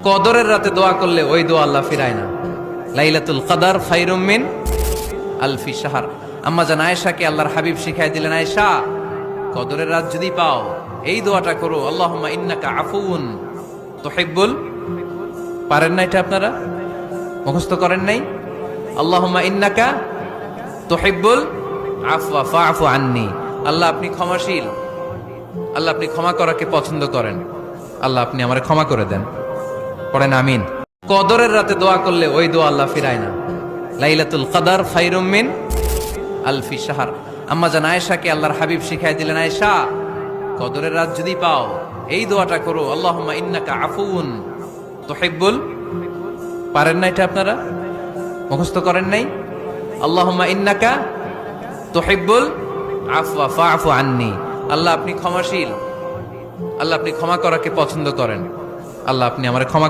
কদরের রাতে দোয়া করলে ওই দোয়া আল্লাহ ফিরায় না। লাইলাতুল কদর খায়রুম মিন আলফি শাহর। আম্মা জান আয়েশাকে আল্লাহর হাবিব শিখাই দিলেন, আয়েশা কদরের রাত যদি পাও এই দোয়াটা করো, আল্লাহুম্মা ইন্নাকা আফুউন তুহিব্বুল। পারেন না এটা? আপনারা মুখস্থ করেন নাই? আল্লাহুম্মা ইন্নাকা তুহিব্বুল আফওয়া ফাআফু আন্নি। আল্লাহ আপনি ক্ষমাশীল, আল্লাহ আপনি ক্ষমা করাকে পছন্দ করেন, আল্লাহ আপনি আমারে ক্ষমা করে দেন। পড়েন আমিন। কদরের রাতে দোয়া করলে ওই দোয়া আল্লাহ ফিরায় না। লাইলাতুল কদর খায়রুম মিন আলফি শাহর। আম্মা জান আয়েশাকে আল্লাহর হাবিব শিখাই দিলেন, আয়েশা কদরের রাত যদি পাও এই দোয়াটা করো, আল্লাহুম্মা ইন্নাকা আফুউন তুহিব্বুল। পারেন না এটা? আপনারা মুখস্থ করেন নাই? আল্লাহুম্মা ইন্নাকা তুহিব্বুল আফওয়া ফাআফু আন্নি। আল্লাহ আপনি ক্ষমাশীল, আল্লাহ আপনি ক্ষমা করাকে পছন্দ করেন, আল্লাহ আপনি আমারে ক্ষমা